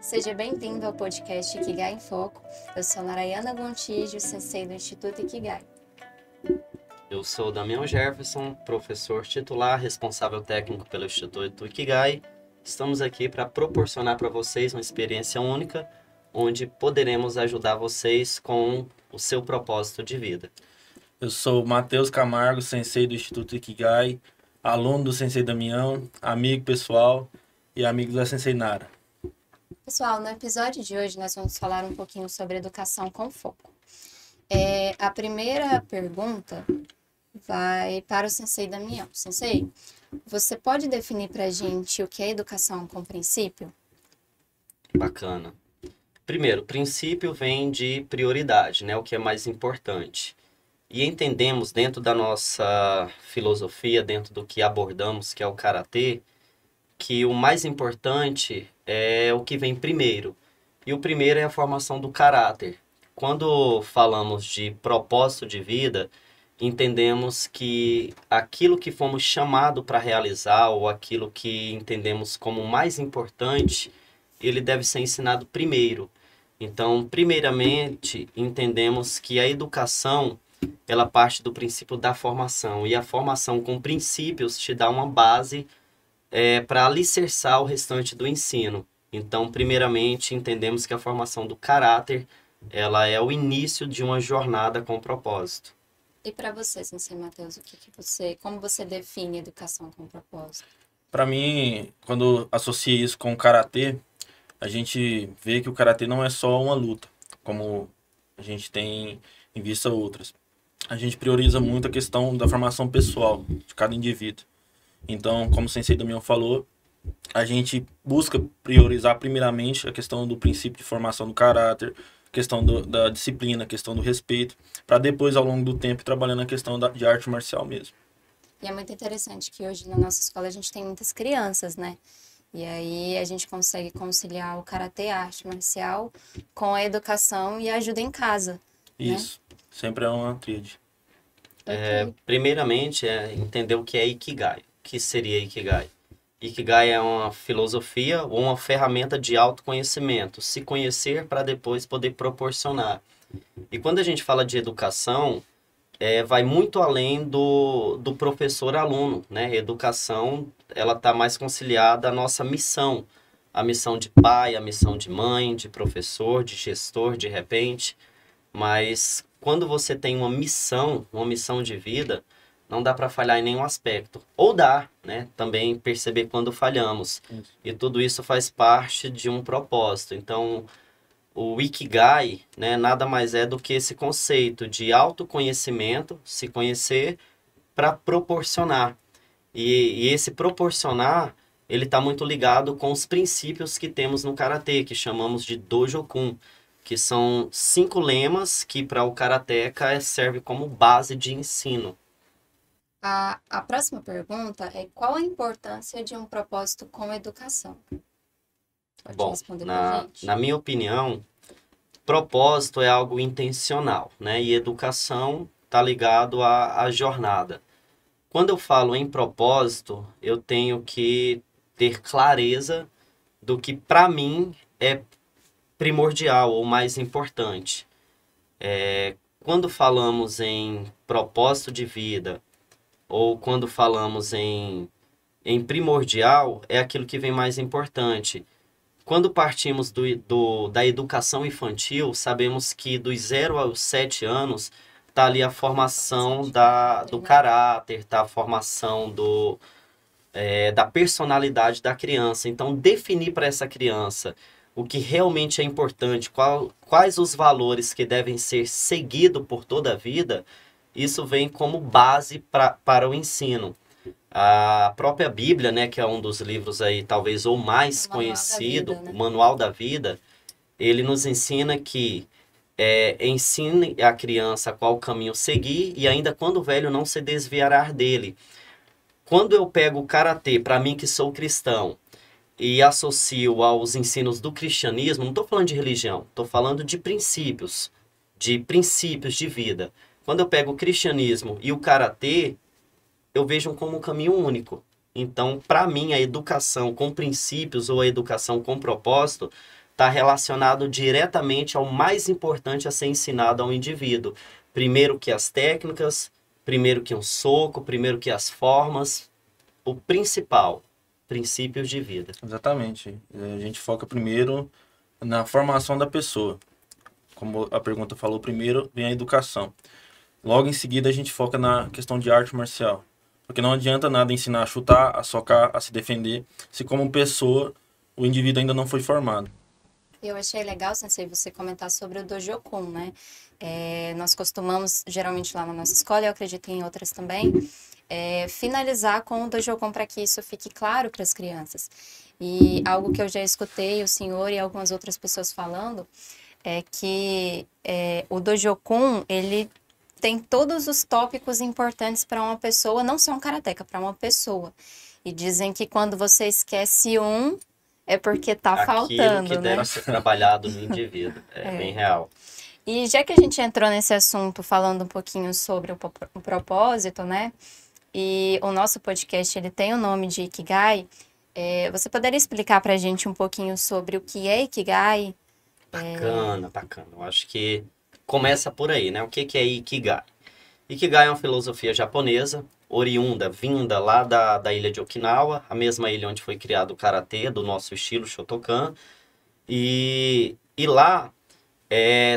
Seja bem-vindo ao podcast Ikigai em Foco. Eu sou Narayana Gontijo, sensei do Instituto Ikigai. Eu sou Damião Jefferson, professor titular, responsável técnico pelo Instituto Ikigai. Estamos aqui para proporcionar para vocês uma experiência única, onde poderemos ajudar vocês com o seu propósito de vida. Eu sou Matheus Camargo, sensei do Instituto Ikigai, aluno do Sensei Damião, amigo pessoal e amigo da Sensei Nara. Pessoal, no episódio de hoje nós vamos falar um pouquinho sobre educação com foco. A primeira pergunta vai para o Sensei Damião. Sensei, você pode definir para a gente o que é educação com princípio? Bacana. Primeiro, princípio vem de prioridade, né? O que é mais importante. E entendemos dentro da nossa filosofia, dentro do que abordamos, que é o Karatê, que o mais importante é o que vem primeiro. E o primeiro é a formação do caráter. Quando falamos de propósito de vida, entendemos que aquilo que fomos chamados para realizar, ou aquilo que entendemos como mais importante, ele deve ser ensinado primeiro. Então, primeiramente, entendemos que a educação, ela parte do princípio da formação. E a formação com princípios te dá uma base para alicerçar o restante do ensino. Então, primeiramente, entendemos que a formação do caráter, ela é o início de uma jornada com propósito. E para você, Sensei Matheus, como você define educação com propósito? Para mim, quando associo isso com o Karatê, a gente vê que o Karatê não é só uma luta, como a gente tem em vista outras. A gente prioriza muito a questão da formação pessoal de cada indivíduo. Então, como o Sensei Damião falou, a gente busca priorizar primeiramente a questão do princípio de formação do caráter, questão da disciplina, questão do respeito, para depois, ao longo do tempo, trabalhando a questão de arte marcial mesmo. E é muito interessante que hoje na nossa escola a gente tem muitas crianças, né? E aí a gente consegue conciliar o karatê, a arte marcial, com a educação e a ajuda em casa. Isso, né? Sempre é uma tríade. Primeiramente, entender o que é Ikigai. O que seria Ikigai? Ikigai é uma filosofia ou uma ferramenta de autoconhecimento. Se conhecer para depois poder proporcionar. E quando a gente fala de educação, vai muito além do professor-aluno, né? Educação, ela está mais conciliada à nossa missão. A missão de pai, a missão de mãe, de professor, de gestor, de repente. Mas quando você tem uma missão de vida, não dá para falhar em nenhum aspecto. Ou dá, né? Também perceber quando falhamos. Isso. E tudo isso faz parte de um propósito. Então, o Ikigai, né, nada mais é do que esse conceito de autoconhecimento, se conhecer para proporcionar. E esse proporcionar, ele está muito ligado com os princípios que temos no Karatê, que chamamos de Dojokun, que são 5 lemas que para o Karateka serve como base de ensino. A próxima pergunta é: qual a importância de um propósito com educação? Pode responder pra gente? Na minha opinião, propósito é algo intencional, né? E educação está ligado à jornada. Quando eu falo em propósito, eu tenho que ter clareza do que para mim é primordial ou mais importante. Quando falamos em propósito de vida, ou quando falamos em primordial, é aquilo que vem mais importante. Quando partimos da educação infantil, sabemos que dos 0 aos 7 anos está ali a formação do caráter, tá a formação da personalidade da criança. Então, definir para essa criança o que realmente é importante, quais os valores que devem ser seguidos por toda a vida, isso vem como base para o ensino. A própria Bíblia, né, que é um dos livros aí, talvez o mais conhecido, vida, né? O Manual da Vida, ele nos ensina que ensine a criança qual caminho seguir e ainda quando velho não se desviará dele. Quando eu pego o Karatê, para mim que sou cristão, e associo aos ensinos do cristianismo, não estou falando de religião, estou falando de princípios de vida. Quando eu pego o cristianismo e o Karatê, eu vejo como um caminho único. Então, para mim, a educação com princípios ou a educação com propósito está relacionado diretamente ao mais importante a ser ensinado ao indivíduo. Primeiro que as técnicas, primeiro que um soco, primeiro que as formas, o principal, princípios de vida. Exatamente. A gente foca primeiro na formação da pessoa. Como a pergunta falou, primeiro vem a educação. Logo em seguida a gente foca na questão de arte marcial. Porque não adianta nada ensinar a chutar, a socar, a se defender, se como pessoa o indivíduo ainda não foi formado. Eu achei legal, Sensei, você comentar sobre o Dojokun, né? Nós costumamos, geralmente lá na nossa escola, eu acredito em outras também, finalizar com o Dojokun para que isso fique claro para as crianças. E algo que eu já escutei o senhor e algumas outras pessoas falando é que o Dojokun, ele tem todos os tópicos importantes para uma pessoa, não só um karateca, para uma pessoa. E dizem que quando você esquece um, é porque tá faltando, que né? deve ser trabalhado no indivíduo. Bem real. E já que a gente entrou nesse assunto falando um pouquinho sobre o propósito, né? E o nosso podcast, ele tem o nome de Ikigai. Você poderia explicar pra gente um pouquinho sobre o que é Ikigai? Bacana. Eu acho que começa por aí, né? O que é Ikigai? Ikigai é uma filosofia japonesa, vinda lá da ilha de Okinawa, a mesma ilha onde foi criado o karatê, do nosso estilo Shotokan. E lá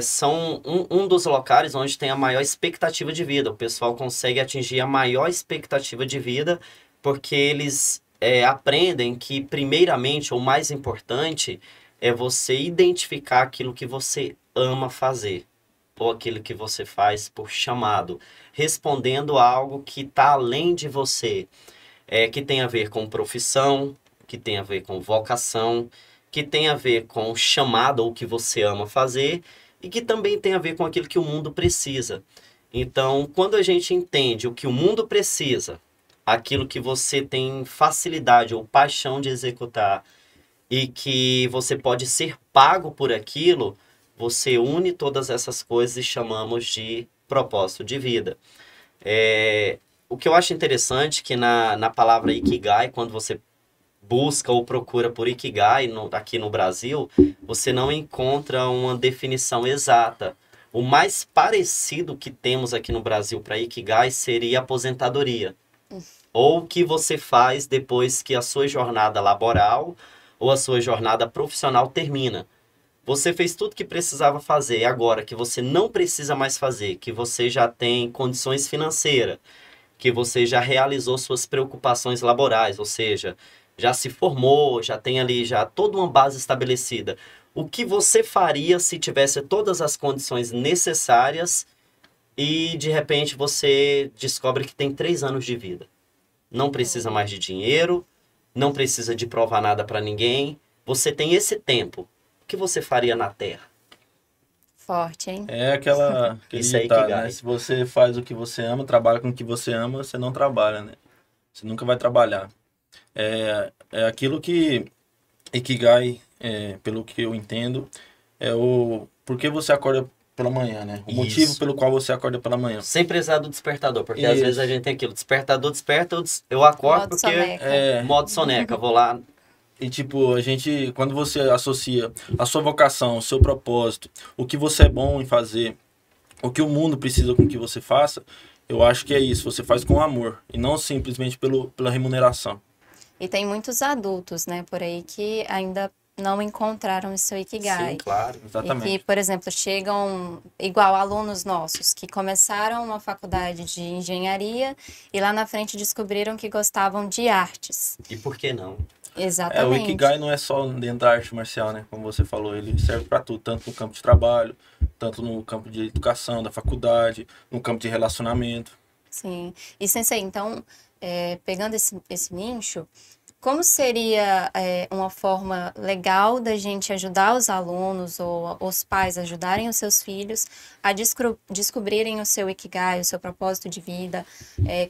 são um dos locais onde tem a maior expectativa de vida. O pessoal consegue atingir a maior expectativa de vida porque eles aprendem que, primeiramente, o mais importante é você identificar aquilo que você ama fazer, ou aquilo que você faz por chamado, respondendo a algo que está além de você, que tem a ver com profissão, que tem a ver com vocação, que tem a ver com chamado, ou o que você ama fazer, e que também tem a ver com aquilo que o mundo precisa. Então, quando a gente entende o que o mundo precisa, aquilo que você tem facilidade ou paixão de executar, e que você pode ser pago por aquilo, você une todas essas coisas e chamamos de propósito de vida. O que eu acho interessante é que na palavra Ikigai, quando você busca ou procura por Ikigai aqui no Brasil, você não encontra uma definição exata. O mais parecido que temos aqui no Brasil para Ikigai seria aposentadoria. Ou o que você faz depois que a sua jornada laboral ou a sua jornada profissional termina. Você fez tudo que precisava fazer, agora que você não precisa mais fazer, que você já tem condições financeiras, que você já realizou suas preocupações laborais, ou seja, já se formou, já tem ali já toda uma base estabelecida. O que você faria se tivesse todas as condições necessárias e de repente você descobre que tem 3 anos de vida? Não precisa mais de dinheiro, não precisa de provar nada para ninguém, você tem esse tempo. O que você faria na Terra? Forte, hein? É aquele Isso aí ditado, que né? Se você faz o que você ama, trabalha com o que você ama, você não trabalha, né? Você nunca vai trabalhar. É aquilo que Ikigai, pelo que eu entendo, é o porquê você acorda pela manhã, né? O motivo pelo qual você acorda pela manhã. Sem precisar do despertador, porque Isso. às vezes a gente tem aquilo, despertador desperta, eu acordo Modo porque soneca. modo soneca, vou lá. E tipo, quando você associa a sua vocação, o seu propósito, o que você é bom em fazer, o que o mundo precisa com que você faça, eu acho que é isso, você faz com amor e não simplesmente pela remuneração. E tem muitos adultos, né, por aí que ainda não encontraram o seu Ikigai. Sim, claro. Exatamente. E que, por exemplo, chegam igual alunos nossos que começaram uma faculdade de engenharia e lá na frente descobriram que gostavam de artes. E por que não? O Exatamente. Ikigai não é só dentro da arte marcial, né? Como você falou, ele serve para tudo, tanto no campo de trabalho, tanto no campo de educação, da faculdade, no campo de relacionamento. Sim. E, Sensei, então, pegando esse nicho, como seria uma forma legal da gente ajudar os alunos ou os pais a ajudarem os seus filhos a descobrirem o seu Ikigai, o seu propósito de vida,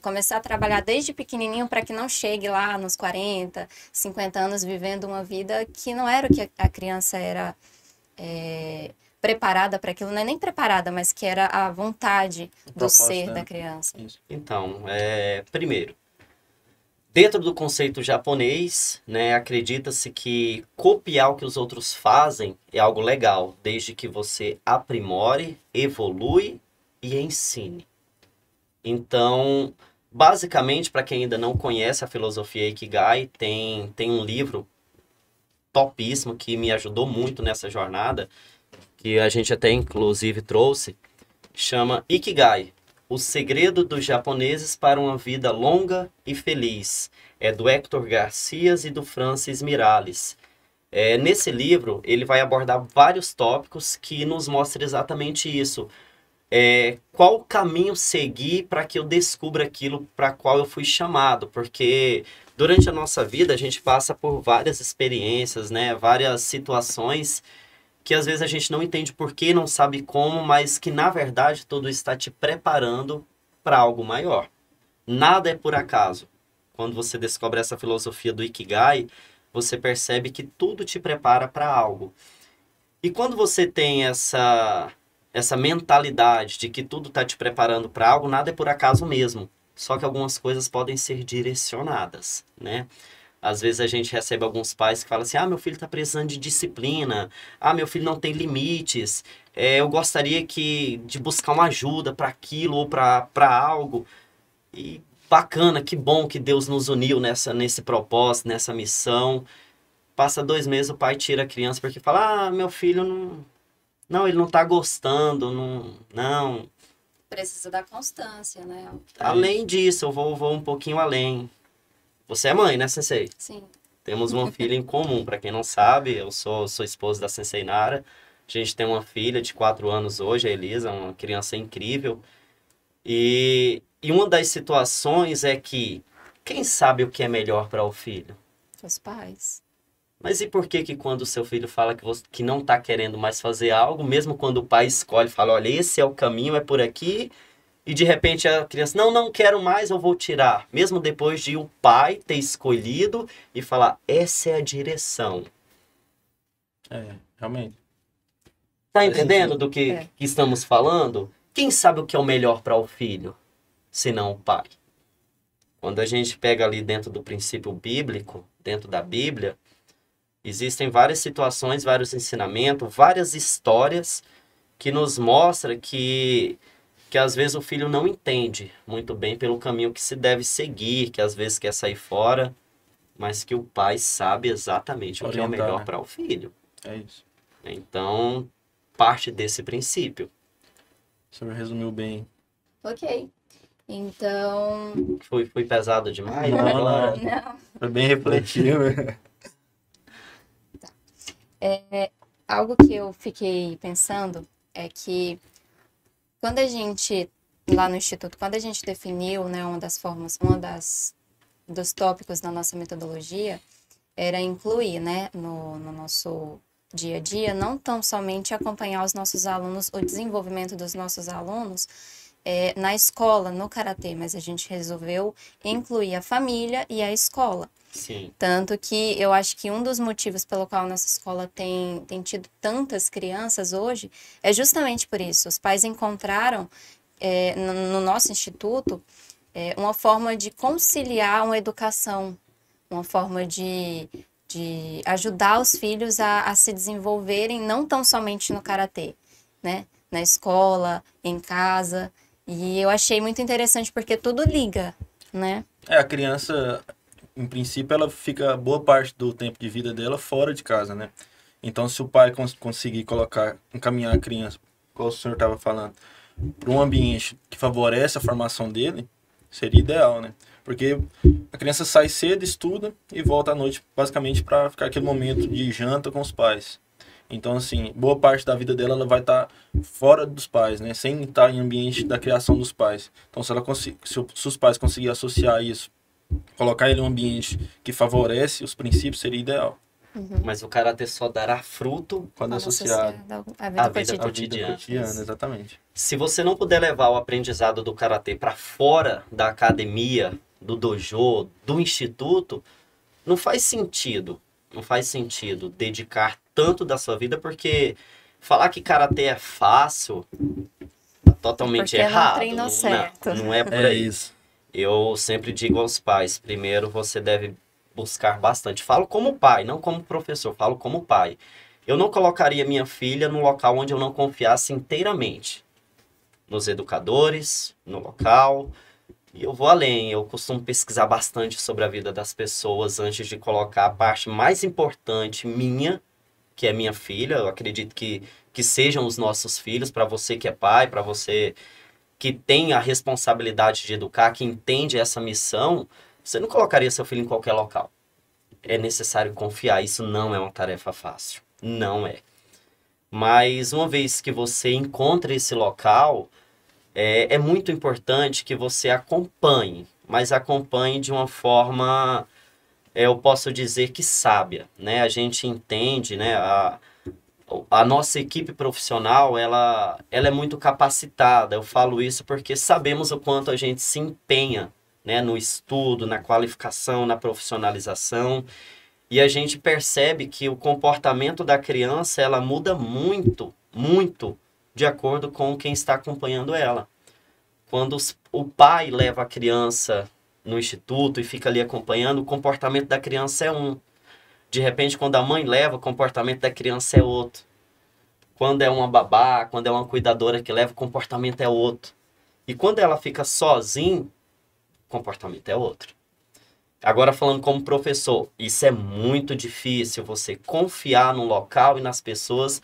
começar a trabalhar desde pequenininho para que não chegue lá nos 40, 50 anos vivendo uma vida que não era o que a criança era preparada para aquilo, não é nem preparada, mas que era a vontade do ser da criança. Isso. Então, primeiro, Dentro do conceito japonês, né, acredita-se que copiar o que os outros fazem é algo legal, desde que você aprimore, evolui e ensine. Então, basicamente, para quem ainda não conhece a filosofia Ikigai, tem um livro topíssimo que me ajudou muito nessa jornada, que a gente até inclusive trouxe, chama Ikigai, o segredo dos japoneses para uma vida longa e feliz. É do Hector Garcias e do Francis Miralles. Nesse livro, ele vai abordar vários tópicos que nos mostram exatamente isso. Qual caminho seguir para que eu descubra aquilo para qual eu fui chamado? Porque durante a nossa vida, a gente passa por várias experiências, né? Várias situações que às vezes a gente não entende por quê, não sabe como, mas que na verdade tudo está te preparando para algo maior. Nada é por acaso. Quando você descobre essa filosofia do Ikigai, você percebe que tudo te prepara para algo. E quando você tem essa mentalidade de que tudo está te preparando para algo, nada é por acaso mesmo. Só que algumas coisas podem ser direcionadas, né? Às vezes a gente recebe alguns pais que falam assim, meu filho está precisando de disciplina, meu filho não tem limites, eu gostaria de buscar uma ajuda para aquilo ou para algo. E bacana, que bom que Deus nos uniu nesse propósito, nessa missão. Passa 2 meses, o pai tira a criança porque fala, meu filho não, ele não está gostando, não. Precisa da constância, né? Além disso, eu vou um pouquinho além. Você é mãe, né, Sensei? Sim. Temos uma filha em comum. Para quem não sabe, eu sou esposo da Sensei Nara. A gente tem uma filha de 4 anos hoje, a Elisa, uma criança incrível. E uma das situações é que quem sabe o que é melhor para o filho? Os pais. Mas e por que quando o seu filho fala que não está querendo mais fazer algo, mesmo quando o pai escolhe e fala, olha, esse é o caminho, é por aqui... E de repente a criança, não quero mais, eu vou tirar. Mesmo depois de o pai ter escolhido e falar, essa é a direção. Realmente. Tá entendendo do que estamos falando? Quem sabe o que é o melhor para o filho, se não o pai? Quando a gente pega ali dentro do princípio bíblico, dentro da Bíblia, existem várias situações, vários ensinamentos, várias histórias que nos mostram que às vezes o filho não entende muito bem pelo caminho que se deve seguir, que às vezes quer sair fora, mas que o pai sabe exatamente o que é o melhor para o filho. É isso. Então, parte desse princípio. O senhor resumiu bem. Ok. Então... Foi pesado demais? Não. Foi bem refletivo. Algo que eu fiquei pensando é que quando a gente, lá no Instituto, quando a gente definiu, né, dos tópicos da nossa metodologia, era incluir, né, no nosso dia a dia, não tão somente acompanhar os nossos alunos, o desenvolvimento dos nossos alunos na escola, no Karatê, mas a gente resolveu incluir a família e a escola. Sim. Tanto que eu acho que um dos motivos pelo qual nossa escola tem tido tantas crianças hoje é justamente por isso. Os pais encontraram no nosso instituto uma forma de conciliar uma educação, uma forma de ajudar os filhos a se desenvolverem não tão somente no Karatê, né? Na escola, em casa. E eu achei muito interessante porque tudo liga, né? A criança... Em princípio, ela fica boa parte do tempo de vida dela fora de casa, né? Então, se o pai conseguir encaminhar a criança, como o senhor estava falando, para um ambiente que favorece a formação dele, seria ideal, né? Porque a criança sai cedo, estuda e volta à noite, basicamente, para ficar aquele momento de janta com os pais. Então, assim, boa parte da vida dela ela vai estar fora dos pais, né? Sem estar em ambiente da criação dos pais. Então, se os pais conseguirem associar isso, colocar ele em um ambiente que favorece os princípios, seria ideal. Uhum. Mas o Karatê só dará fruto quando associado à vida cotidiana. Exatamente. Se você não puder levar o aprendizado do Karatê para fora da academia, do dojo, do instituto, não faz sentido dedicar tanto da sua vida, porque falar que Karatê é fácil tá totalmente errado. Não treinou certo. Não é por aí. Isso. Eu sempre digo aos pais, primeiro você deve buscar bastante. Falo como pai, não como professor, falo como pai. Eu não colocaria minha filha num local onde eu não confiasse inteiramente. Nos educadores, no local. E eu vou além, eu costumo pesquisar bastante sobre a vida das pessoas antes de colocar a parte mais importante minha, que é minha filha. Eu acredito que sejam os nossos filhos, para você que é pai, para você que tem a responsabilidade de educar, que entende essa missão, você não colocaria seu filho em qualquer local. É necessário confiar, isso não é uma tarefa fácil, não é. Mas uma vez que você encontra esse local, é muito importante que você acompanhe, mas acompanhe de uma forma, eu posso dizer que sábia, né? A gente entende, né? A nossa equipe profissional, ela é muito capacitada. Eu falo isso porque sabemos o quanto a gente se empenha, né, no estudo, na qualificação, na profissionalização. E a gente percebe que o comportamento da criança, ela muda muito, muito, de acordo com quem está acompanhando ela. Quando o pai leva a criança no instituto e fica ali acompanhando, o comportamento da criança é um. De repente, quando a mãe leva, o comportamento da criança é outro. Quando é uma babá, quando é uma cuidadora que leva, o comportamento é outro. E quando ela fica sozinha, o comportamento é outro. Agora, falando como professor, isso é muito difícil, você confiar no local e nas pessoas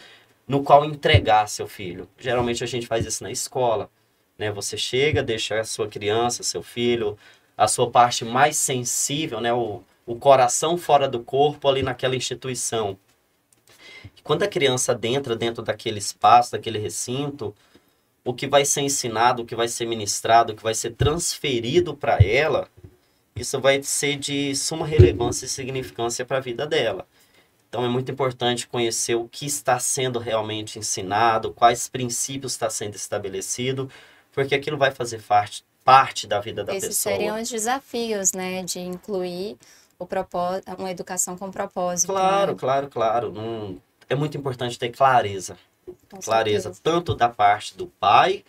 no qual entregar seu filho. Geralmente a gente faz isso na escola, né? Você chega, deixa a sua criança, seu filho, a sua parte mais sensível, né? O coração fora do corpo ali naquela instituição. E quando a criança adentra dentro daquele espaço, daquele recinto, o que vai ser ensinado, o que vai ser ministrado, o que vai ser transferido para ela, isso vai ser de suma relevância e significância para a vida dela. Então é muito importante conhecer o que está sendo realmente ensinado, quais princípios está sendo estabelecido, porque aquilo vai fazer parte da vida da pessoa. Esses seriam os desafios, né, de incluir uma educação com propósito. Claro, né? claro. É muito importante ter clareza. Com Clareza, certeza. tanto da parte do pai,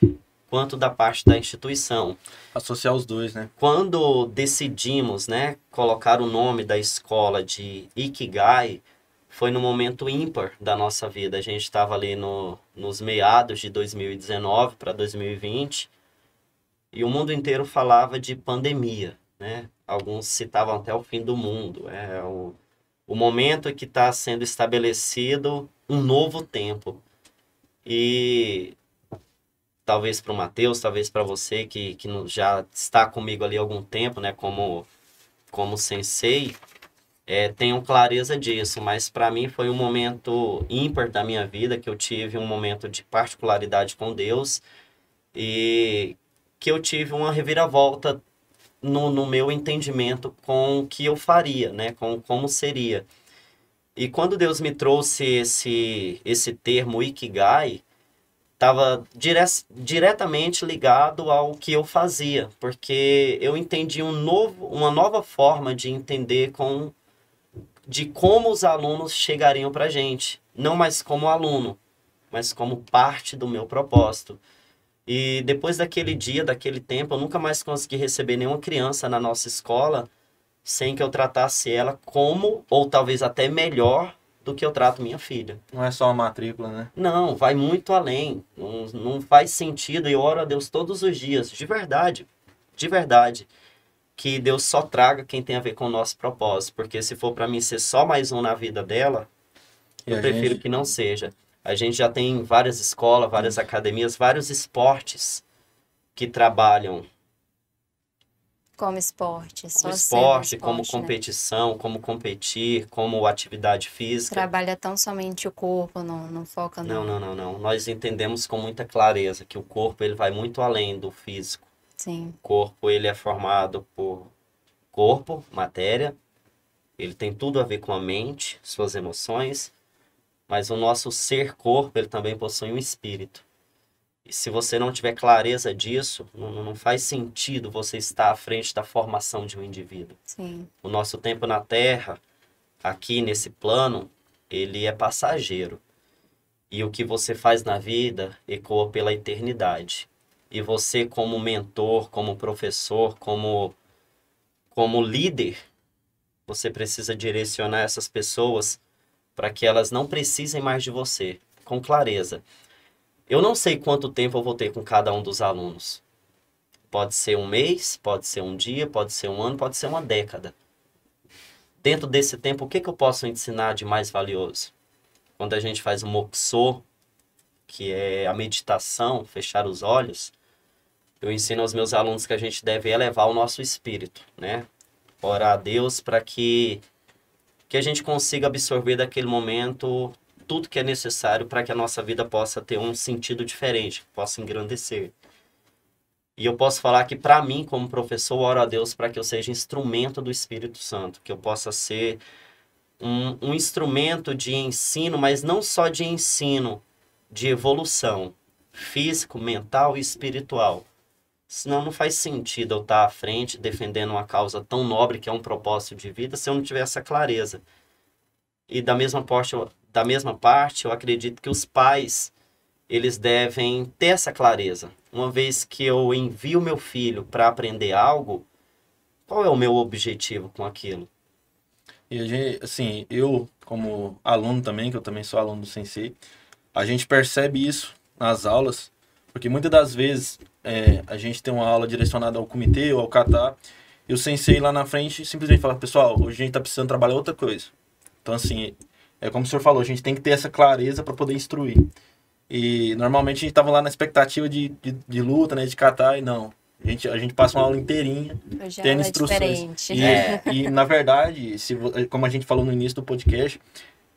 quanto da parte da instituição. Associar os dois, né? Quando decidimos, né, colocar o nome da escola de Ikigai, foi no momento ímpar da nossa vida. A gente estava ali nos meados de 2019 para 2020 e o mundo inteiro falava de pandemia, né? Alguns citavam até o fim do mundo. É o momento que está sendo estabelecido um novo tempo. E talvez para o Matheus, talvez para você que já está comigo ali há algum tempo, né, como sensei, tenham clareza disso, mas para mim foi um momento ímpar da minha vida, que eu tive um momento de particularidade com Deus e que eu tive uma reviravolta no meu entendimento com o que eu faria, né, com como seria. E quando Deus me trouxe esse termo Ikigai, estava diretamente ligado ao que eu fazia, porque eu entendi uma nova forma de entender de como os alunos chegariam para a gente. Não mais como aluno, mas como parte do meu propósito. E depois daquele dia, daquele tempo, eu nunca mais consegui receber nenhuma criança na nossa escola sem que eu tratasse ela como, ou talvez até melhor, do que eu trato minha filha. Não é só uma matrícula, né? Não, vai muito além. Não faz sentido. Eu oro a Deus todos os dias, de verdade, que Deus só traga quem tem a ver com o nosso propósito. Porque se for para mim ser só mais um na vida dela, eu prefiro que não seja. A gente já tem várias escolas, várias academias, vários esportes que trabalham Como esporte. Só como sendo esporte, como esporte, né? competição, como competir, como atividade física. Trabalha tão somente o corpo, não foca no... Não. Nós entendemos com muita clareza que o corpo ele vai muito além do físico. Sim, O corpo ele é formado por corpo, matéria, ele tem tudo a ver com a mente, suas emoções, mas o nosso ser corpo ele também possui um espírito. E se você não tiver clareza disso, não faz sentido você estar à frente da formação de um indivíduo. sim. O nosso tempo na Terra, aqui nesse plano, ele é passageiro. E o que você faz na vida ecoa pela eternidade. E você, como mentor, como professor, como líder, você precisa direcionar essas pessoas para que elas não precisem mais de você, com clareza. Eu não sei quanto tempo eu vou ter com cada um dos alunos. Pode ser um mês, pode ser um dia, pode ser um ano, pode ser uma década. Dentro desse tempo, o que eu posso ensinar de mais valioso? Quando a gente faz o Moksô, que é a meditação, fechar os olhos, eu ensino aos meus alunos que a gente deve elevar o nosso espírito, né? Orar a Deus para que a gente consiga absorver daquele momento tudo que é necessário para que a nossa vida possa ter um sentido diferente, possa engrandecer. E eu posso falar que, para mim, como professor, eu oro a Deus para que eu seja instrumento do Espírito Santo, que eu possa ser um instrumento de ensino, mas não só de ensino, de evolução físico, mental e espiritual. Senão não faz sentido eu estar à frente defendendo uma causa tão nobre que é um propósito de vida se eu não tiver essa clareza. E da mesma parte, eu acredito que os pais, eles devem ter essa clareza. Uma vez que eu envio meu filho para aprender algo, qual é o meu objetivo com aquilo? E a gente, assim, eu como aluno também, que eu também sou aluno do Sensei, a gente percebe isso nas aulas, porque muitas das vezes a gente tem uma aula direcionada ao comitê ou ao kata, e o Sensei lá na frente simplesmente fala, pessoal, hoje a gente está precisando trabalhar outra coisa. Então, assim, é como o senhor falou, a gente tem que ter essa clareza para poder instruir. E normalmente a gente estava lá na expectativa de luta, né, de kata, e não. A gente passa uma aula inteirinha Hoje tendo ela é instruções. diferente. E, na verdade, como a gente falou no início do podcast,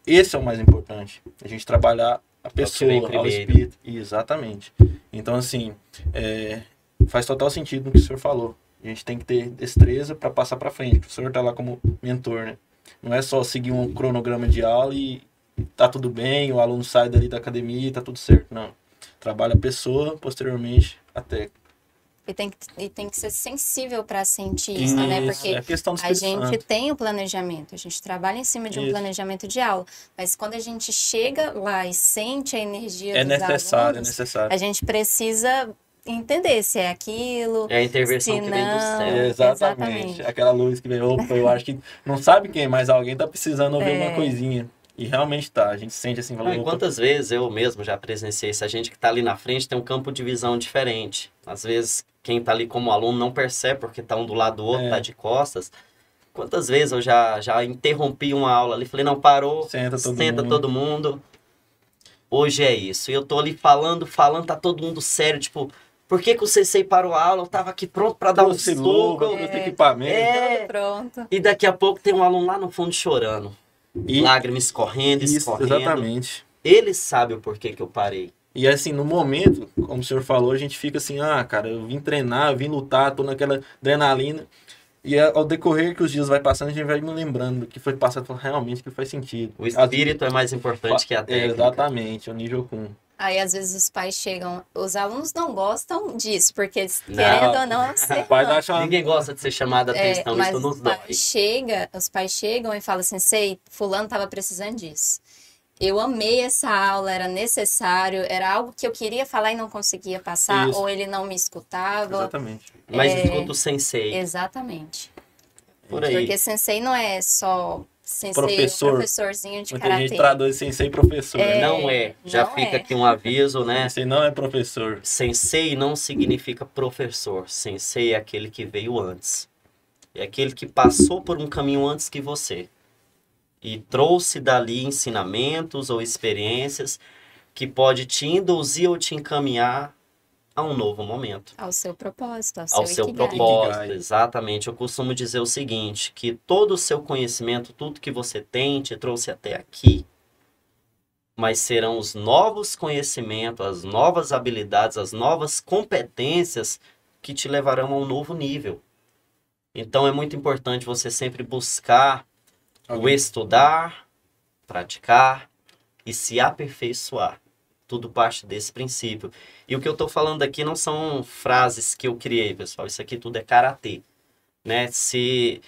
esse é o mais importante. A gente trabalhar a pessoa, ao espírito. Exatamente. Então, assim, faz total sentido no que o senhor falou. A gente tem que ter destreza para passar para frente. O senhor está lá como mentor, né? Não é só seguir um cronograma de aula e tá tudo bem, o aluno sai dali da academia e tá tudo certo. Não. Trabalha a pessoa, posteriormente, a técnica. E tem que ser sensível para sentir isso, né? Porque é questão do a gente Santo. tem o planejamento, a gente trabalha em cima de um planejamento de aula, mas quando a gente chega lá e sente a energia dos necessário, alunos, é necessário. a gente precisa entender se é aquilo. É a intervenção que vem do céu. Exatamente. Aquela luz que vem, opa, eu acho que não sabe quem, mas alguém tá precisando ouvir uma coisinha. E realmente tá, a gente sente assim, Não, e quantas vezes eu mesmo já presenciei isso, a gente que tá ali na frente tem um campo de visão diferente. Às vezes quem tá ali como aluno não percebe porque tá um do lado do outro, tá de costas. Quantas vezes eu já interrompi uma aula ali, falei, não, parou, senta todo mundo. Hoje é isso. E eu tô ali falando, tá todo mundo sério, tipo, por que o Sensei parou a aula? Eu tava aqui pronto pra dar um soco. Equipamento. Pronto. E daqui a pouco tem um aluno lá no fundo chorando. Lágrimas escorrendo. Exatamente. Ele sabe o porquê que eu parei. E assim, no momento, como o senhor falou, a gente fica assim, cara, eu vim treinar, eu vim lutar, tô naquela adrenalina. E ao decorrer que os dias vai passando, a gente vai me lembrando do que foi passado, realmente que faz sentido. O espírito é mais importante que a técnica. Exatamente, o nível 1. Aí, às vezes, os pais chegam... Os alunos não gostam disso, porque querendo ou não... Ninguém gosta de ser chamado a atenção, mas isso nos dói. Os pais chegam e falam assim, fulano estava precisando disso. Eu amei essa aula, era necessário, era algo que eu queria falar e não conseguia passar, ou ele não me escutava. Exatamente. Mas escuta o Sensei. Exatamente. Por aí. Porque Sensei não é só... Sensei, professorzinho de karatê. karatê. A gente traduz Sensei professor. Não é. Já fica aqui um aviso, né? Sensei não é professor. Sensei não significa professor. Sensei é aquele que veio antes. É aquele que passou por um caminho antes que você. E trouxe dali ensinamentos ou experiências que pode te induzir ou te encaminhar a um novo momento. Ao seu propósito, ao seu propósito, exatamente. Eu costumo dizer o seguinte, que todo o seu conhecimento, tudo que você tem, te trouxe até aqui. Mas serão os novos conhecimentos, as novas habilidades, as novas competências que te levarão a um novo nível. Então é muito importante você sempre buscar o estudar, praticar e se aperfeiçoar. Tudo parte desse princípio. E o que eu estou falando aqui não são frases que eu criei, pessoal. Isso aqui tudo é karatê. Né? Se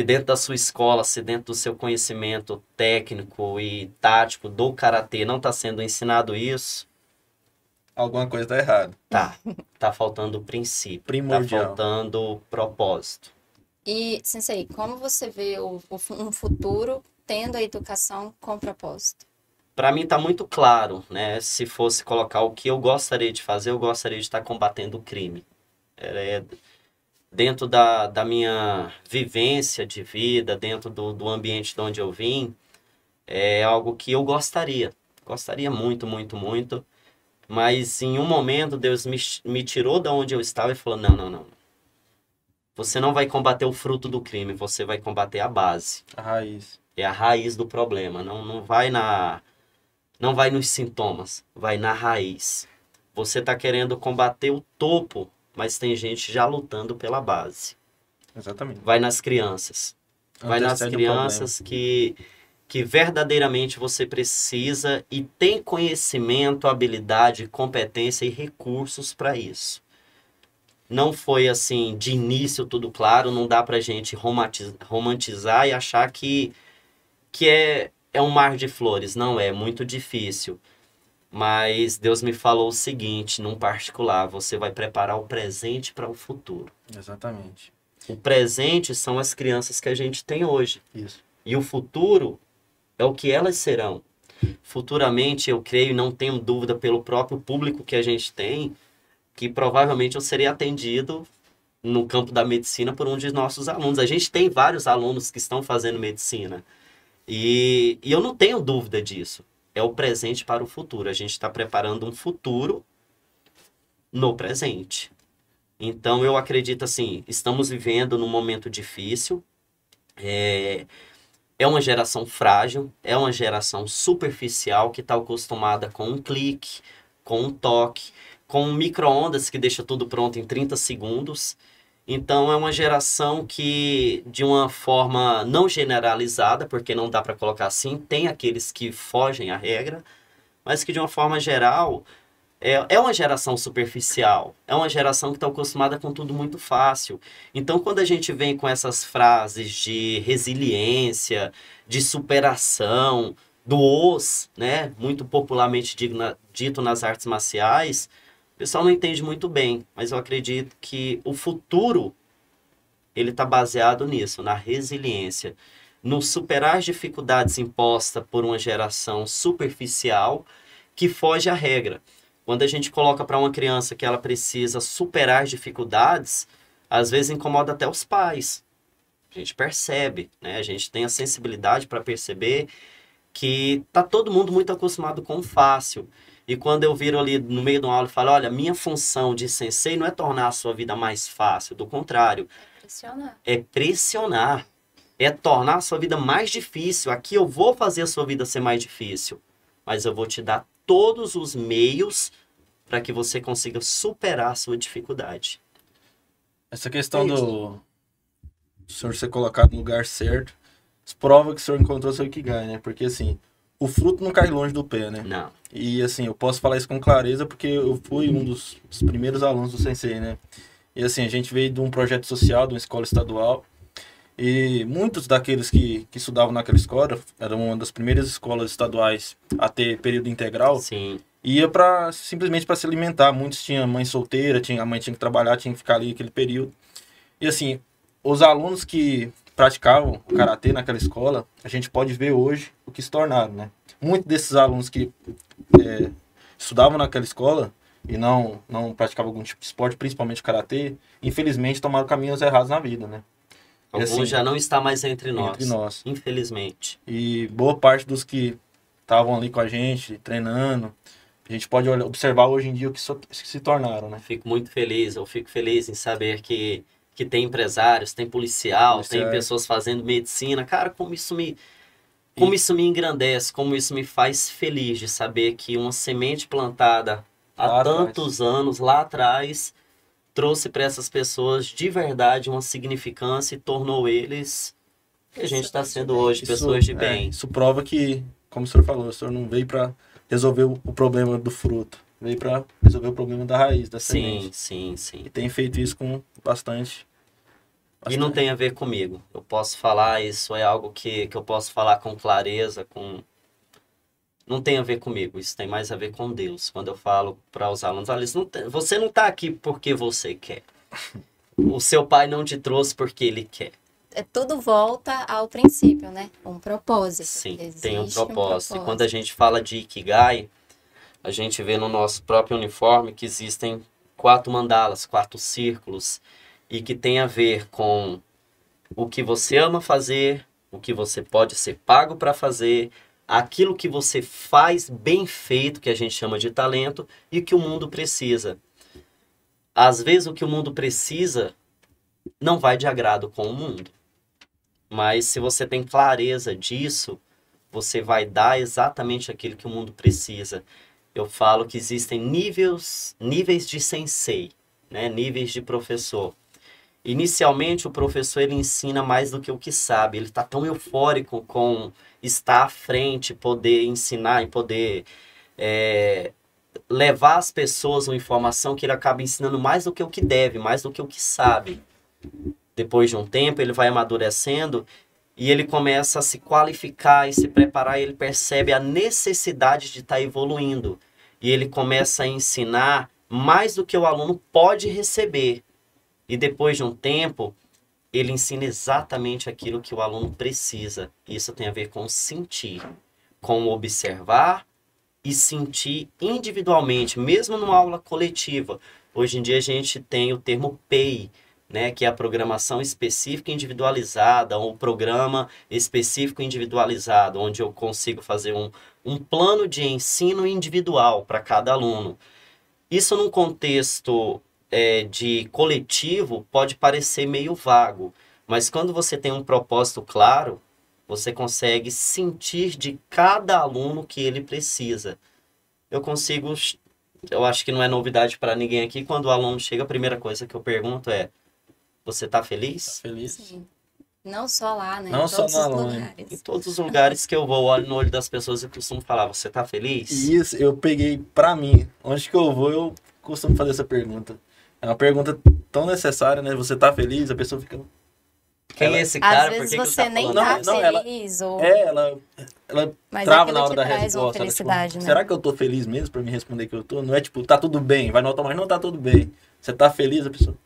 dentro da sua escola, se dentro do seu conhecimento técnico e tático do karatê não está sendo ensinado isso, alguma coisa tá errada. Tá faltando princípio, Primordial. tá faltando propósito. E, Sensei, como você vê um futuro tendo a educação com propósito? Para mim tá muito claro, né? Se fosse colocar o que eu gostaria de fazer, eu gostaria de estar combatendo o crime. É, dentro da minha vivência de vida, dentro do ambiente de onde eu vim, é algo que eu gostaria. Gostaria muito, muito, muito. Mas em um momento Deus me tirou da onde eu estava e falou, não, não, não. Você não vai combater o fruto do crime, você vai combater a base. A raiz. É a raiz do problema. Não vai nos sintomas, vai na raiz. Você está querendo combater o topo, mas tem gente já lutando pela base. Exatamente. Vai nas crianças. Vai nas Antecede o crianças que verdadeiramente você precisa e tem conhecimento, habilidade, competência e recursos para isso. Não foi assim, de início tudo claro, não dá pra gente romantizar e achar que é um mar de flores. Não é, muito difícil. Mas Deus me falou o seguinte, num particular, você vai preparar o presente para o futuro. Exatamente. O presente são as crianças que a gente tem hoje. Isso. E o futuro é o que elas serão. Futuramente, eu creio e não tenho dúvida pelo próprio público que a gente tem, que provavelmente eu serei atendido no campo da medicina por um de nossos alunos. A gente tem vários alunos que estão fazendo medicina. E eu não tenho dúvida disso. É o presente para o futuro. A gente está preparando um futuro no presente. Então, eu acredito assim, estamos vivendo num momento difícil. É uma geração frágil, é uma geração superficial que está acostumada com um clique, com um toque, com um micro-ondas que deixa tudo pronto em 30 segundos. Então, é uma geração que, de uma forma não generalizada, porque não dá para colocar assim, tem aqueles que fogem à regra, mas que, de uma forma geral, é uma geração superficial. É uma geração que está acostumada com tudo muito fácil. Então, quando a gente vem com essas frases de resiliência, de superação, do né, muito popularmente dito nas artes marciais, o pessoal não entende muito bem, mas eu acredito que o futuro ele está baseado nisso, na resiliência, no superar as dificuldades impostas por uma geração superficial que foge à regra. Quando a gente coloca para uma criança que ela precisa superar as dificuldades, às vezes incomoda até os pais. A gente percebe, né? A gente tem a sensibilidade para perceber que tá todo mundo muito acostumado com o fácil. E quando eu viro ali no meio de uma aula e falo, olha, minha função de sensei não é tornar a sua vida mais fácil, do contrário. Pressionar. É pressionar. É tornar a sua vida mais difícil. Aqui eu vou fazer a sua vida ser mais difícil. Mas eu vou te dar todos os meios para que você consiga superar a sua dificuldade. Essa questão do senhor ser colocado no lugar certo, prova que o senhor encontrou seu Ikigai, né? Porque, assim, o fruto não cai longe do pé, né? Não. E, assim, eu posso falar isso com clareza porque eu fui um dos primeiros alunos do Sensei, né? E, assim, a gente veio de um projeto social, de uma escola estadual, e muitos daqueles que estudavam naquela escola, era uma das primeiras escolas estaduais a ter período integral, Sim. ia simplesmente para se alimentar. Muitos tinham mãe solteira, a mãe tinha que trabalhar, tinha que ficar ali aquele período. E, assim, os alunos que praticavam o karatê naquela escola, a gente pode ver hoje o que se tornaram, né? Muitos desses alunos que estudavam naquela escola e não praticavam algum tipo de esporte, principalmente o karatê, infelizmente tomaram caminhos errados na vida, né? Alguns assim, já não está mais entre nós. Entre nós. Infelizmente. E boa parte dos que estavam ali com a gente, treinando, a gente pode observar hoje em dia o que se tornaram, né? Eu fico feliz em saber que tem empresários, tem policial, tem pessoas fazendo medicina. Cara, como isso me engrandece, como isso me faz feliz de saber que uma semente plantada há tantos anos lá atrás trouxe para essas pessoas de verdade uma significância e tornou eles que a gente está sendo hoje, pessoas de bem. Isso prova que, como o senhor falou, o senhor não veio para resolver o problema do fruto, veio para resolver o problema da raiz, da semente. Sim. E tem feito isso com bastante. E não tem a ver comigo. Eu posso falar, isso é algo que eu posso falar com clareza, não tem a ver comigo, isso tem mais a ver com Deus. Quando eu falo para os alunos, olha, você não está aqui porque você quer. O seu pai não te trouxe porque ele quer. Tudo volta ao princípio, né? Um propósito. Sim, Existe tem um propósito. E quando a gente fala de Ikigai, a gente vê no nosso próprio uniforme que existem 4 mandalas, 4 círculos, e que tem a ver com o que você ama fazer, o que você pode ser pago para fazer, aquilo que você faz bem feito, que a gente chama de talento, e o que o mundo precisa. Às vezes o que o mundo precisa não vai de agrado com o mundo. Mas se você tem clareza disso, você vai dar exatamente aquilo que o mundo precisa. Eu falo que existem níveis de sensei, né? Níveis de professor. Inicialmente, o professor ele ensina mais do que o que sabe. Ele está tão eufórico com estar à frente, poder ensinar e poder levar às pessoas uma informação que ele acaba ensinando mais do que o que deve, mais do que o que sabe. Depois de um tempo, ele vai amadurecendo e ele começa a se qualificar e se preparar, e ele percebe a necessidade de estar evoluindo. E ele começa a ensinar mais do que o aluno pode receber. E depois de um tempo, ele ensina exatamente aquilo que o aluno precisa. Isso tem a ver com sentir, com observar e sentir individualmente, mesmo numa aula coletiva. Hoje em dia a gente tem o termo PEI, né, que é a programação específica individualizada, ou programa específico individualizado, onde eu consigo fazer um plano de ensino individual para cada aluno. Isso num contexto de coletivo pode parecer meio vago, mas quando você tem um propósito claro, você consegue sentir de cada aluno que ele precisa. Eu acho que não é novidade para ninguém aqui, quando o aluno chega, a primeira coisa que eu pergunto é: você está feliz? Tá feliz? Sim. Não só lá, né? Não Em só todos na os aula, lugares. Em todos os lugares que eu vou, olho no olho das pessoas e costumo falar: você está feliz? Isso, eu peguei pra mim. Onde que eu vou, eu costumo fazer essa pergunta. É uma pergunta tão necessária, né? Você tá feliz? A pessoa fica... Quem é esse cara? Às Por vezes que que você ele tá nem falando tá isso? Não, feliz, ou... ela Mas trava aquilo na hora te da traz uma resposta. Ela, felicidade, né? será que eu tô feliz mesmo pra me responder que eu tô? Não é tipo, tá tudo bem, vai no automático, não tá tudo bem. Você tá feliz, a pessoa...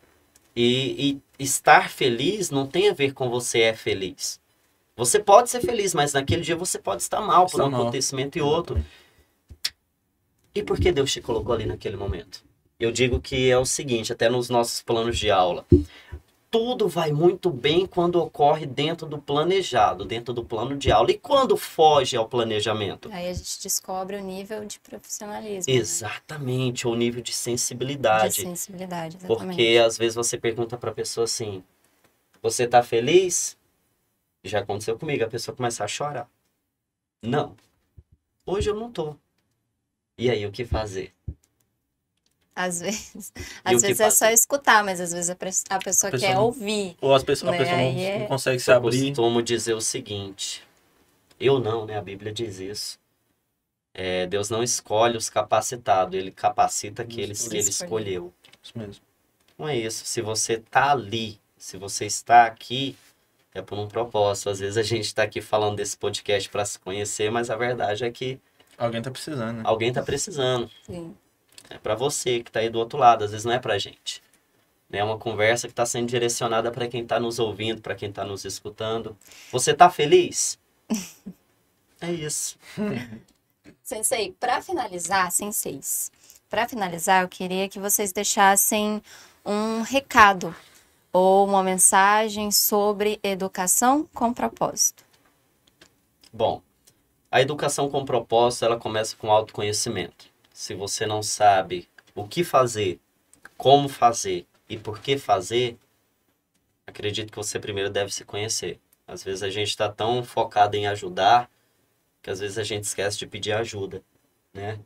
E estar feliz não tem a ver com você é feliz. Você pode ser feliz, mas naquele dia você pode estar mal por um acontecimento e outro. E por que Deus te colocou ali naquele momento? Eu digo que é o seguinte, até nos nossos planos de aula. Tudo vai muito bem quando ocorre dentro do planejado, dentro do plano de aula. E quando foge ao planejamento? Aí a gente descobre o nível de profissionalismo. Né? Exatamente, o nível de De sensibilidade. sensibilidade, exatamente. Porque às vezes você pergunta para a pessoa assim: você tá feliz? Já aconteceu comigo, a pessoa começa a chorar. Não, hoje eu não tô. E aí, o que fazer? Às vezes, E o que é só fazer? escutar, mas às vezes a pessoa quer não- ouvir. Ou a pessoa Né? não, Aí não consegue se Eu abrir. costumo dizer o seguinte: eu não, né? A Bíblia diz isso. Deus não escolhe os capacitados, ele capacita aqueles que ele escolheu. Isso mesmo. Não é isso. Se você tá ali, se você está aqui, é por um propósito. Às vezes a gente está aqui falando desse podcast para se conhecer, mas a verdade é que Alguém tá precisando, né? alguém tá precisando. Sim. É para você que tá aí do outro lado, às vezes não é pra gente. É uma conversa que está sendo direcionada para quem está nos ouvindo, para quem está nos escutando. Você tá feliz? É isso. Sensei, para finalizar, senseis, para finalizar, eu queria que vocês deixassem um recado ou uma mensagem sobre educação com propósito. Bom, a educação com propósito, ela começa com autoconhecimento. Se você não sabe o que fazer, como fazer e por que fazer, acredito que você primeiro deve se conhecer. Às vezes a gente está tão focado em ajudar que às vezes a gente esquece de pedir ajuda, né?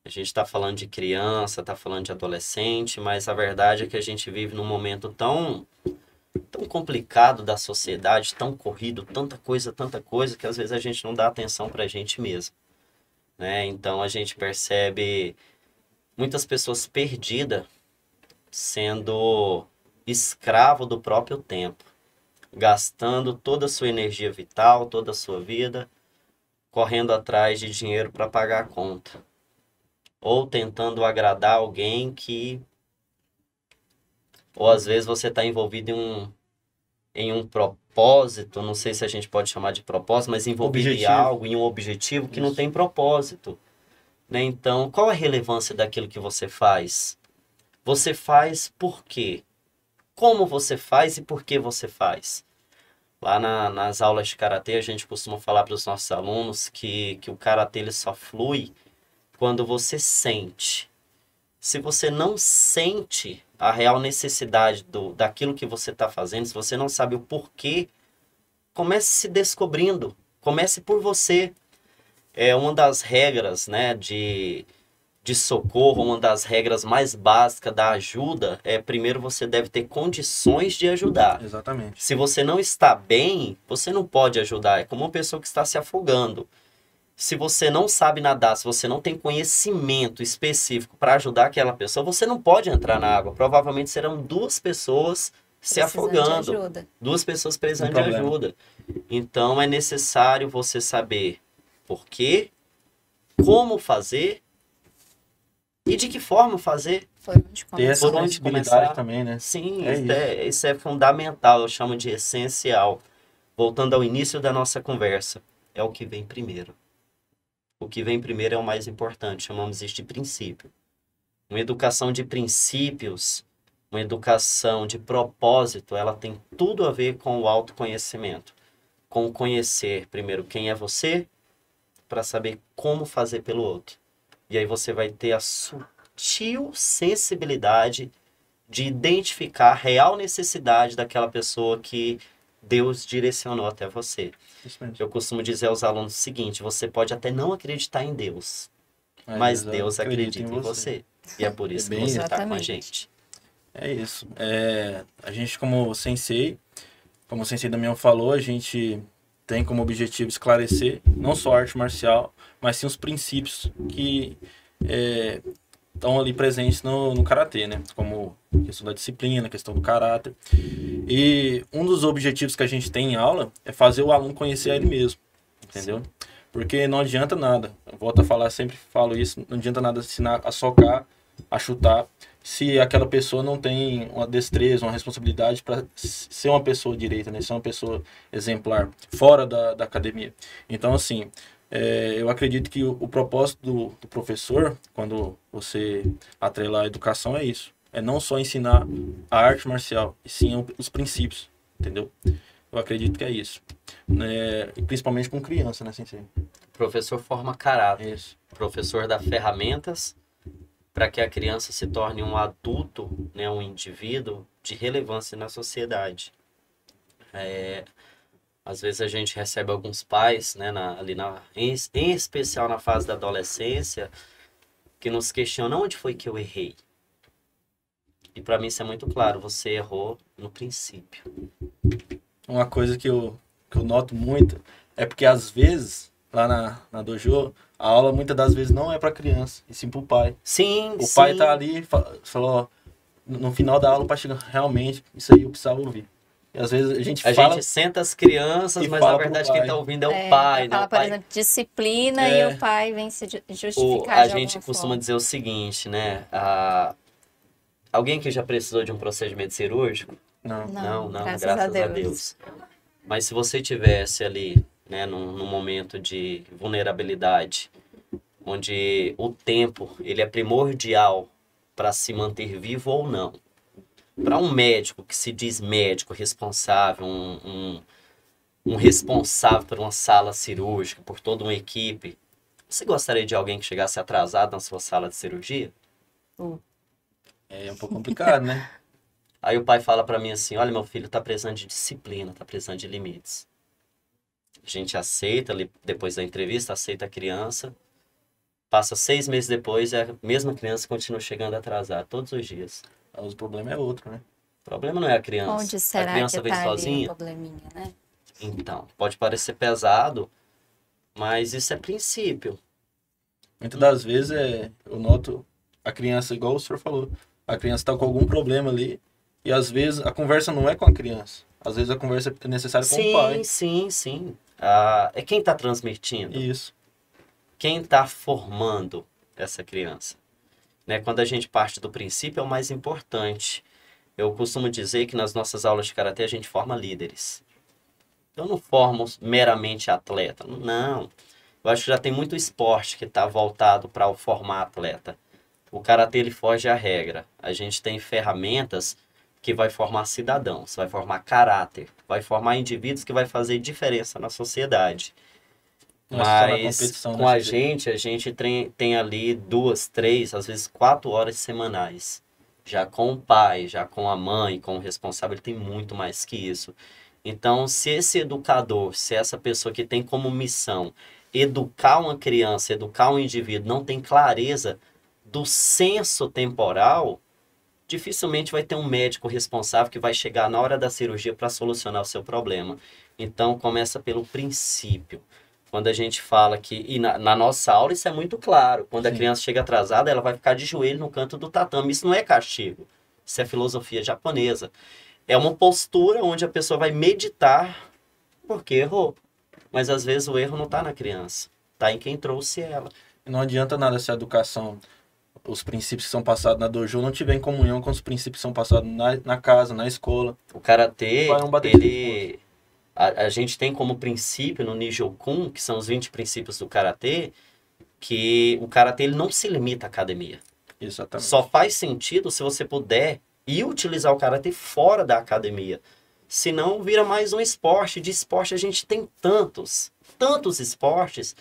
A gente está falando de criança, está falando de adolescente, mas a verdade é que a gente vive num momento tão complicado da sociedade, tão corrido, tanta coisa, que às vezes a gente não dá atenção para a gente mesmo, né? Então a gente percebe muitas pessoas perdidas sendo escravo do próprio tempo, gastando toda a sua energia vital, toda a sua vida correndo atrás de dinheiro para pagar a conta. Ou tentando agradar alguém que... Ou às vezes você está envolvido em um propósito, não sei se a gente pode chamar de propósito, mas envolvido em algo, em um objetivo que não tem propósito. Né? Então, qual a relevância daquilo que você faz? Você faz por quê? Como você faz e por que você faz? Lá nas aulas de karatê, a gente costuma falar para os nossos alunos que o karatê ele só flui quando você sente. Se você não sente a real necessidade daquilo que você está fazendo, se você não sabe o porquê, comece se descobrindo. Comece por você. É uma das regras, né, de socorro, uma das regras mais básicas da ajuda é, primeiro, você deve ter condições de ajudar. Exatamente. Se você não está bem, você não pode ajudar. É como uma pessoa que está se afogando. Se você não sabe nadar, se você não tem conhecimento específico para ajudar aquela pessoa, você não pode entrar na água. Provavelmente serão duas pessoas se afogando. Duas pessoas precisando de ajuda. Então, é necessário você saber por quê, como fazer e de que forma fazer. Ter essa sensibilidade também, né? Sim, isso é fundamental, eu chamo de essencial. Voltando ao início da nossa conversa, é o que vem primeiro. O que vem primeiro é o mais importante, chamamos isso de princípio. Uma educação de princípios, uma educação de propósito, ela tem tudo a ver com o autoconhecimento. Com conhecer, primeiro, quem é você, para saber como fazer pelo outro. E aí você vai ter a sutil sensibilidade de identificar a real necessidade daquela pessoa que Deus direcionou até você. Eu costumo dizer aos alunos o seguinte, você pode até não acreditar em Deus, mas Deus acredita em você. E é por isso que você está com a gente. É isso. A gente, como o Sensei Damião falou, a gente tem como objetivo esclarecer não só a arte marcial, mas sim os princípios que estão ali presentes no karatê, né? Como a questão da disciplina, a questão do caráter. E um dos objetivos que a gente tem em aula é fazer o aluno conhecer a ele mesmo, entendeu? Sim. Porque não adianta nada, eu volto a falar, sempre falo isso, não adianta nada ensinar a socar, a chutar, se aquela pessoa não tem uma destreza, uma responsabilidade para ser uma pessoa direita, né? Ser uma pessoa exemplar, fora da academia. Então, assim, eu acredito que o propósito do professor, quando você atrelar a educação, é isso. É não só ensinar a arte marcial, e sim os princípios, entendeu? Eu acredito que é isso. E principalmente com criança, né, Sensei? O professor forma caráter. Isso. O professor dá ferramentas para que a criança se torne um adulto, né, um indivíduo de relevância na sociedade. Às vezes a gente recebe alguns pais, né, em especial na fase da adolescência, que nos questionam onde foi que eu errei. E para mim isso é muito claro, você errou no princípio. Uma coisa que eu noto muito é porque às vezes, lá na dojo, a aula muitas das vezes não é para criança, e sim para o pai. Sim, O pai tá ali e falou, no final da aula, para chegar, realmente, isso aí eu precisava ouvir. E às vezes a gente senta as crianças, mas na verdade quem tá ouvindo é o pai, né? Fala, por exemplo, disciplina e o pai vem se justificar. A gente costuma dizer o seguinte, né? Alguém que já precisou de um procedimento cirúrgico? Não, graças a Deus. Mas se você tivesse ali, né, num momento de vulnerabilidade, onde o tempo ele é primordial para se manter vivo ou não, para um médico que se diz médico responsável, um responsável por uma sala cirúrgica, por toda uma equipe, você gostaria de alguém que chegasse atrasado na sua sala de cirurgia? É um pouco complicado, né? Aí o pai fala para mim assim, olha, meu filho tá precisando de disciplina, tá precisando de limites. A gente aceita, depois da entrevista, aceita a criança, passa 6 meses depois e a mesma criança continua chegando atrasada todos os dias. O problema é outro, né? O problema não é a criança. Onde será a criança que vem tá sozinha. Ali o probleminha, né? Então, pode parecer pesado, mas isso é princípio. Muitas das vezes eu noto a criança, igual o senhor falou, a criança está com algum problema ali e às vezes a conversa não é com a criança. Às vezes a conversa é necessária com o pai. Sim. é quem está transmitindo, Isso. quem está formando essa criança. Né? Quando a gente parte do princípio, é o mais importante. Eu costumo dizer que nas nossas aulas de karatê a gente forma líderes. Eu não formo meramente atleta, não. Eu acho que já tem muito esporte que está voltado para formar atleta. O karatê ele foge à regra. A gente tem ferramentas que vai formar cidadãos, vai formar caráter, vai formar indivíduos que vai fazer diferença na sociedade. Não é só na Mas competição, com né, a Xixi? gente tem ali 2, 3, às vezes 4 horas semanais. Já com o pai, já com a mãe, com o responsável, ele tem muito mais que isso. Então, se esse educador, se essa pessoa que tem como missão educar uma criança, educar um indivíduo, não tem clareza do senso temporal, dificilmente vai ter um médico responsável que vai chegar na hora da cirurgia para solucionar o seu problema. Então, começa pelo princípio. Quando a gente fala que, e na nossa aula isso é muito claro, quando a Sim. criança chega atrasada, ela vai ficar de joelho no canto do tatame. Isso não é castigo, isso é filosofia japonesa. É uma postura onde a pessoa vai meditar porque errou. Mas às vezes o erro não está na criança, está em quem trouxe ela. Não adianta nada se a educação, os princípios que são passados na dojo não tiver em comunhão com os princípios que são passados na casa, na escola. O karatê, Vai um bater de ele... A gente tem como princípio no Nijokun, que são os 20 princípios do karatê, que o karatê ele não se limita à academia. Exatamente. Só faz sentido se você puder ir utilizar o karatê fora da academia. Senão vira mais um esporte. De esporte a gente tem tantos esportes.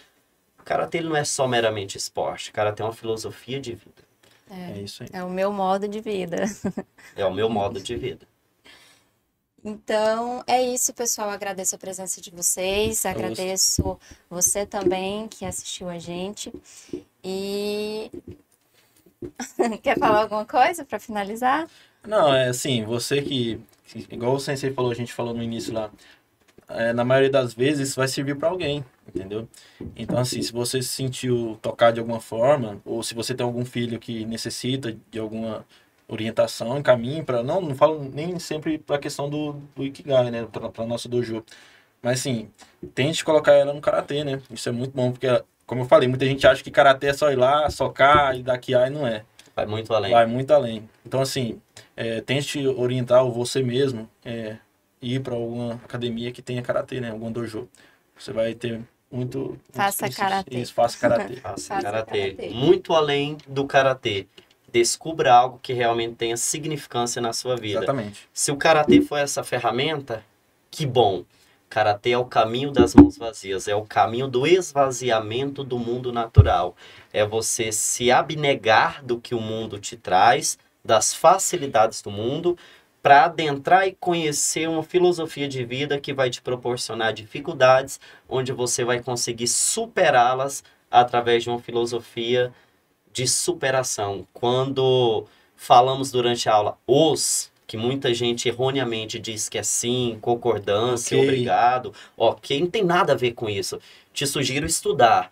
O karatê ele não é só meramente esporte. O karatê é uma filosofia de vida. É isso aí. É o meu modo de vida. É o meu modo de vida. Então, é isso, pessoal. Agradeço a presença de vocês. Agradeço você também que assistiu a gente. E quer falar alguma coisa para finalizar? Não, é assim, você que, igual o Sensei falou, a gente falou no início lá, na maioria das vezes isso vai servir para alguém, entendeu? Então, assim, se você se sentiu tocado de alguma forma, ou se você tem algum filho que necessita de alguma orientação, encaminhe para... Não falo nem sempre para a questão do Ikigai, né? Para nossa dojo. Mas, assim, tente colocar ela no karatê, né? Isso é muito bom, porque, como eu falei, muita gente acha que karatê é só ir lá, socar e dar kiai, e não é. Vai muito além. Vai muito além. Então, assim, tente orientar você mesmo, ir para alguma academia que tenha karatê, né? Algum dojo. Você vai ter muito... Faça karatê. Isso, faça karatê. Faça karatê. Muito além do karatê. Descubra algo que realmente tenha significância na sua vida. Exatamente. Se o karatê foi essa ferramenta, que bom. Karatê é o caminho das mãos vazias, é o caminho do esvaziamento do mundo natural. É você se abnegar do que o mundo te traz, das facilidades do mundo, para adentrar e conhecer uma filosofia de vida que vai te proporcionar dificuldades, onde você vai conseguir superá-las através de uma filosofia de superação. Quando falamos durante a aula que muita gente erroneamente diz que é sim, concordância, Ok. obrigado, ok, não tem nada a ver com isso. Te sugiro estudar.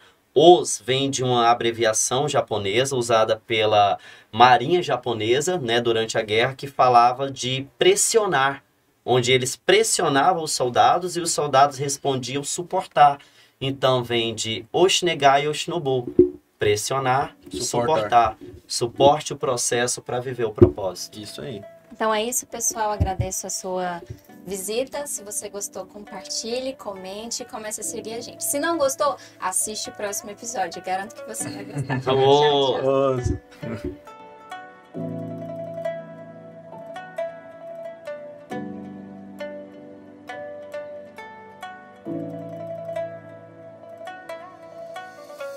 Vem de uma abreviação japonesa usada pela Marinha japonesa, né, durante a guerra, que falava de pressionar, onde eles pressionavam os soldados e os soldados respondiam suportar. Então vem de Oshinegai e Oshinobu. Pressionar, suportar. Suporte o processo para viver o propósito. Isso aí. Então é isso, pessoal. Agradeço a sua visita. Se você gostou, compartilhe, comente e comece a seguir a gente. Se não gostou, assiste o próximo episódio. Garanto que você vai gostar. Tchau, tchau.